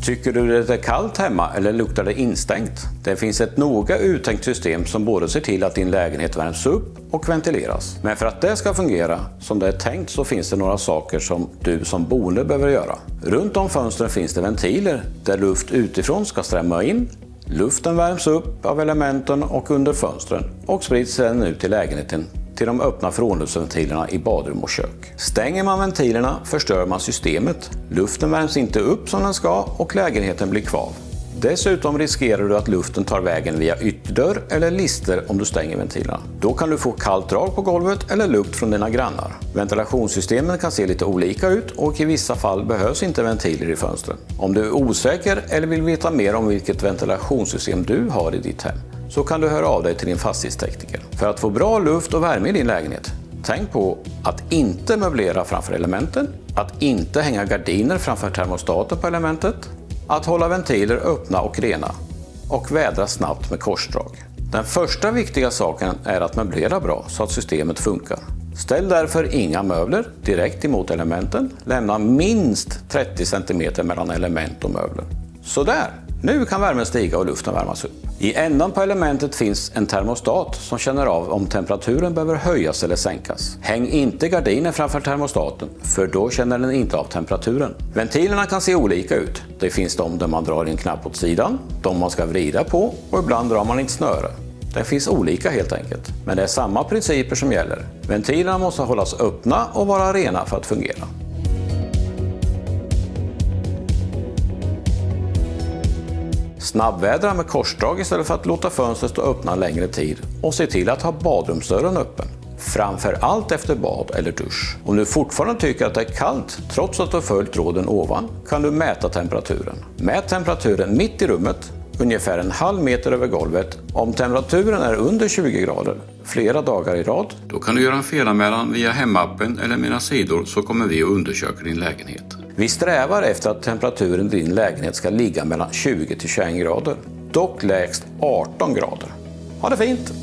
Tycker du det är kallt hemma eller luktar det instängt? Det finns ett noga uttänkt system som både ser till att din lägenhet värms upp och ventileras. Men för att det ska fungera som det är tänkt så finns det några saker som du som boende behöver göra. Runt om fönstren finns det ventiler där luft utifrån ska strömma in. Luften värms upp av elementen och under fönstren och sprids sedan ut till lägenheten till de öppna frånluftsventilerna i badrum och kök. Stänger man ventilerna förstör man systemet. Luften värms inte upp som den ska och lägenheten blir kvav. Dessutom riskerar du att luften tar vägen via ytterdörr eller lister om du stänger ventilerna. Då kan du få kallt drag på golvet eller lukt från dina grannar. Ventilationssystemen kan se lite olika ut och i vissa fall behövs inte ventiler i fönstren. Om du är osäker eller vill veta mer om vilket ventilationssystem du har i ditt hem så kan du höra av dig till din fastighetstekniker. För att få bra luft och värme i din lägenhet, tänk på att inte möblera framför elementen, att inte hänga gardiner framför termostaten på elementet, att hålla ventiler öppna och rena och vädra snabbt med korsdrag. Den första viktiga saken är att möblera bra så att systemet funkar. Ställ därför inga möbler direkt emot elementen. Lämna minst 30 cm mellan element och möbler. Sådär! Nu kan värmen stiga och luften värmas upp. I ändan på elementet finns en termostat som känner av om temperaturen behöver höjas eller sänkas. Häng inte gardiner framför termostaten, för då känner den inte av temperaturen. Ventilerna kan se olika ut. Det finns de där man drar en knapp åt sidan, de man ska vrida på och ibland drar man ett snöre. Det finns olika helt enkelt, men det är samma principer som gäller. Ventilerna måste hållas öppna och vara rena för att fungera. Snabbvädra med korsdrag istället för att låta fönstret stå öppna längre tid och se till att ha badrumsdörren öppen. Framför allt efter bad eller dusch. Om du fortfarande tycker att det är kallt trots att du har följt råden ovan kan du mäta temperaturen. Mät temperaturen mitt i rummet, ungefär en halv meter över golvet. Om temperaturen är under 20 grader flera dagar i rad, då kan du göra en felanmälan via hemappen eller mina sidor så kommer vi att undersöka din lägenhet. Vi strävar efter att temperaturen i din lägenhet ska ligga mellan 20 till 21 grader, dock lägst 18 grader. Ha det fint!